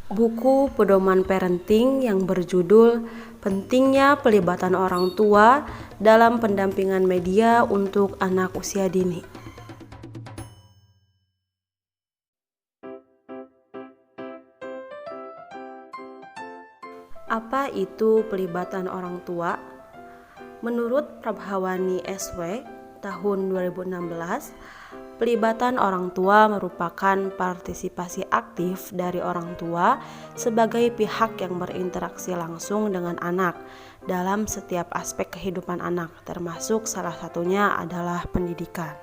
buku pedoman parenting yang berjudul Pentingnya Pelibatan Orang Tua dalam Pendampingan Media untuk Anak Usia Dini. Apa itu pelibatan orang tua? Menurut Prabhawani S.W. tahun 2016, pelibatan orang tua merupakan partisipasi aktif dari orang tua sebagai pihak yang berinteraksi langsung dengan anak dalam setiap aspek kehidupan anak, termasuk salah satunya adalah pendidikan.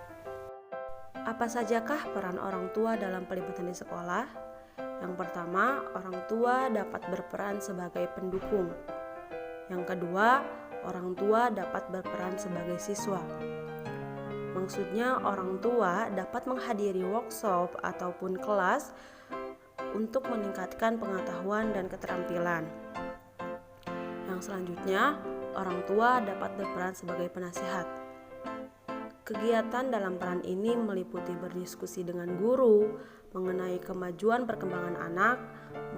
Apa sajakah peran orang tua dalam pelibatan di sekolah? Yang pertama, orang tua dapat berperan sebagai pendukung. Yang kedua, orang tua dapat berperan sebagai siswa. Maksudnya, orang tua dapat menghadiri workshop ataupun kelas untuk meningkatkan pengetahuan dan keterampilan. Yang selanjutnya, orang tua dapat berperan sebagai penasihat. Kegiatan dalam peran ini meliputi berdiskusi dengan guru mengenai kemajuan perkembangan anak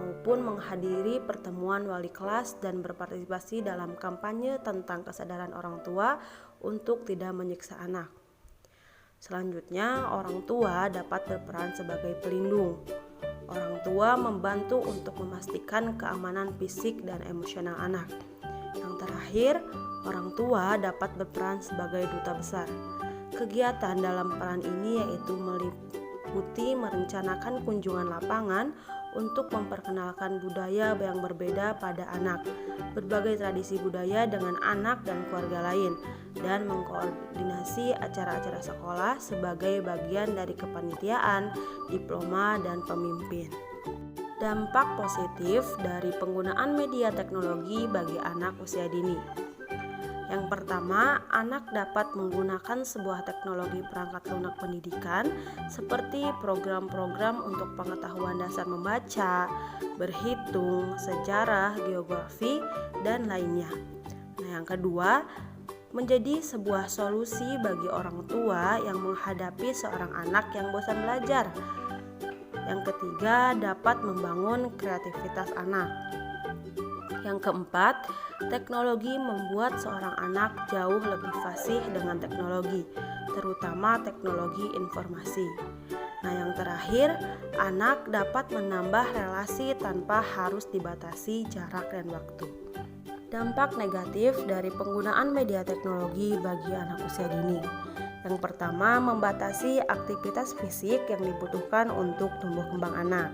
maupun menghadiri pertemuan wali kelas dan berpartisipasi dalam kampanye tentang kesadaran orang tua untuk tidak menyiksa anak. Selanjutnya, orang tua dapat berperan sebagai pelindung. Orang tua membantu untuk memastikan keamanan fisik dan emosional anak. Yang terakhir, orang tua dapat berperan sebagai duta besar. Kegiatan dalam peran ini yaitu meliputi merencanakan kunjungan lapangan untuk memperkenalkan budaya yang berbeda pada anak, berbagai tradisi budaya dengan anak dan keluarga lain, dan mengkoordinasi acara-acara sekolah sebagai bagian dari kepanitiaan, diploma, dan pemimpin. Dampak positif dari penggunaan media teknologi bagi anak usia dini. Yang pertama, anak dapat menggunakan sebuah teknologi perangkat lunak pendidikan seperti program-program untuk pengetahuan dasar membaca, berhitung, sejarah, geografi, dan lainnya. Nah, yang kedua, menjadi sebuah solusi bagi orang tua yang menghadapi seorang anak yang bosan belajar. Yang ketiga, dapat membangun kreativitas anak. Yang keempat, teknologi membuat seorang anak jauh lebih fasih dengan teknologi, terutama teknologi informasi. Nah, yang terakhir, anak dapat menambah relasi tanpa harus dibatasi jarak dan waktu. Dampak negatif dari penggunaan media teknologi bagi anak usia dini. Yang pertama, membatasi aktivitas fisik yang dibutuhkan untuk tumbuh kembang anak.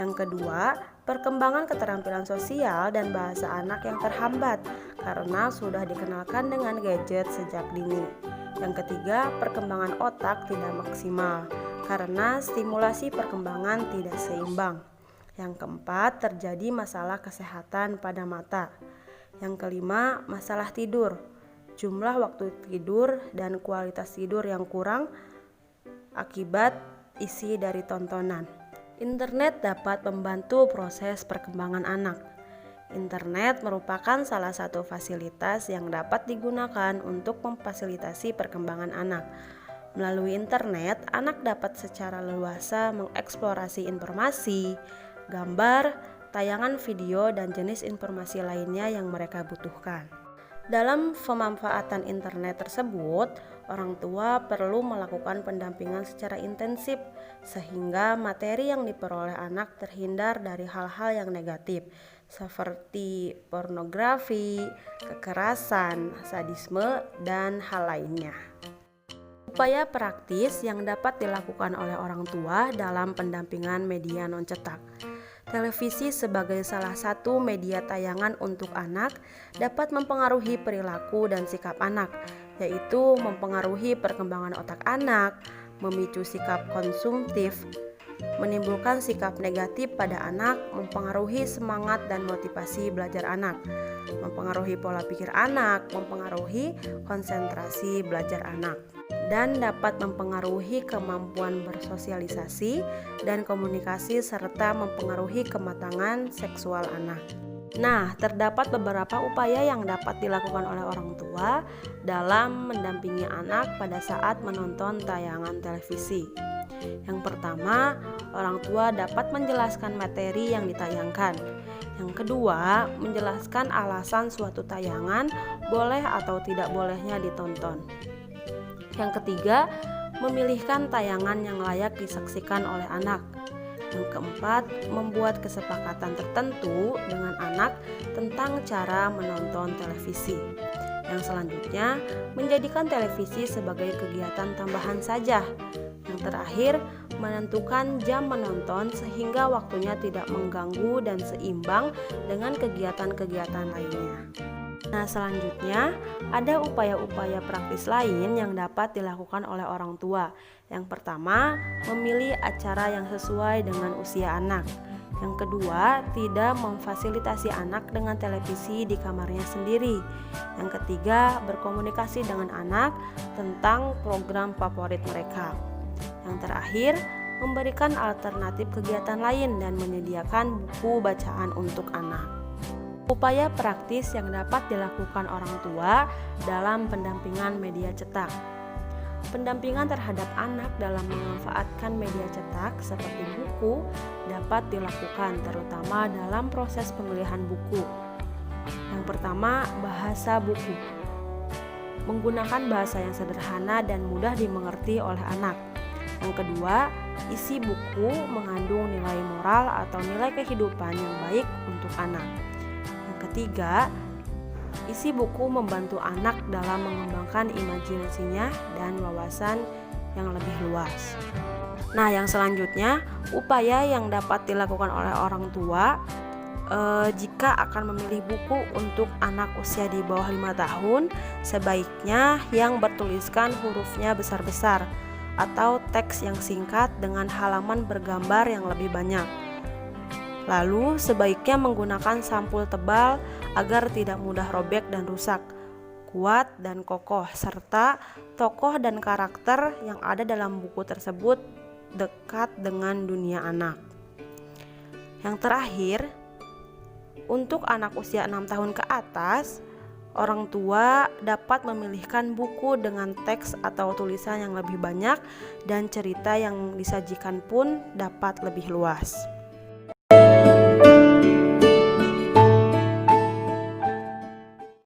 Yang kedua, perkembangan keterampilan sosial dan bahasa anak yang terhambat karena sudah dikenalkan dengan gadget sejak dini. Yang ketiga, perkembangan otak tidak maksimal karena stimulasi perkembangan tidak seimbang. Yang keempat, terjadi masalah kesehatan pada mata. Yang kelima, masalah tidur. Jumlah waktu tidur dan kualitas tidur yang kurang akibat isi dari tontonan. Internet dapat membantu proses perkembangan anak. Internet merupakan salah satu fasilitas yang dapat digunakan untuk memfasilitasi perkembangan anak. Melalui internet, anak dapat secara leluasa mengeksplorasi informasi, gambar, tayangan video, dan jenis informasi lainnya yang mereka butuhkan. Dalam pemanfaatan internet tersebut, orang tua perlu melakukan pendampingan secara intensif sehingga materi yang diperoleh anak terhindar dari hal-hal yang negatif seperti pornografi, kekerasan, sadisme, dan hal lainnya. Upaya praktis yang dapat dilakukan oleh orang tua dalam pendampingan media non-cetak. Televisi sebagai salah satu media tayangan untuk anak dapat mempengaruhi perilaku dan sikap anak, yaitu mempengaruhi perkembangan otak anak, memicu sikap konsumtif, menimbulkan sikap negatif pada anak, mempengaruhi semangat dan motivasi belajar anak, mempengaruhi pola pikir anak, mempengaruhi konsentrasi belajar anak, dan dapat mempengaruhi kemampuan bersosialisasi dan komunikasi serta mempengaruhi kematangan seksual anak. Nah, terdapat beberapa upaya yang dapat dilakukan oleh orang tua dalam mendampingi anak pada saat menonton tayangan televisi. Yang pertama, orang tua dapat menjelaskan materi yang ditayangkan. Yang kedua, menjelaskan alasan suatu tayangan boleh atau tidak bolehnya ditonton. Yang ketiga, memilihkan tayangan yang layak disaksikan oleh anak. Yang keempat, membuat kesepakatan tertentu dengan anak tentang cara menonton televisi. Yang selanjutnya, menjadikan televisi sebagai kegiatan tambahan saja. Yang terakhir, menentukan jam menonton sehingga waktunya tidak mengganggu dan seimbang dengan kegiatan-kegiatan lainnya. Nah, selanjutnya ada upaya-upaya praktis lain yang dapat dilakukan oleh orang tua. Yang pertama, memilih acara yang sesuai dengan usia anak. Yang kedua, tidak memfasilitasi anak dengan televisi di kamarnya sendiri. Yang ketiga, berkomunikasi dengan anak tentang program favorit mereka. Yang terakhir, memberikan alternatif kegiatan lain dan menyediakan buku bacaan untuk anak. Upaya praktis yang dapat dilakukan orang tua dalam pendampingan media cetak. Pendampingan terhadap anak dalam memanfaatkan media cetak seperti buku dapat dilakukan terutama dalam proses pemilihan buku. Yang pertama, bahasa buku. Menggunakan bahasa yang sederhana dan mudah dimengerti oleh anak. Yang kedua, isi buku mengandung nilai moral atau nilai kehidupan yang baik untuk anak. Yang ketiga, isi buku membantu anak dalam mengembangkan imajinasinya dan wawasan yang lebih luas. Nah, yang selanjutnya, upaya yang dapat dilakukan oleh orang tua jika akan memilih buku untuk anak usia di bawah 5 tahun, sebaiknya yang bertuliskan hurufnya besar-besar atau teks yang singkat dengan halaman bergambar yang lebih banyak. Lalu sebaiknya menggunakan sampul tebal agar tidak mudah robek dan rusak, kuat dan kokoh, serta tokoh dan karakter yang ada dalam buku tersebut dekat dengan dunia anak. Yang terakhir, untuk anak usia 6 tahun ke atas, orang tua dapat memilihkan buku dengan teks atau tulisan yang lebih banyak dan cerita yang disajikan pun dapat lebih luas.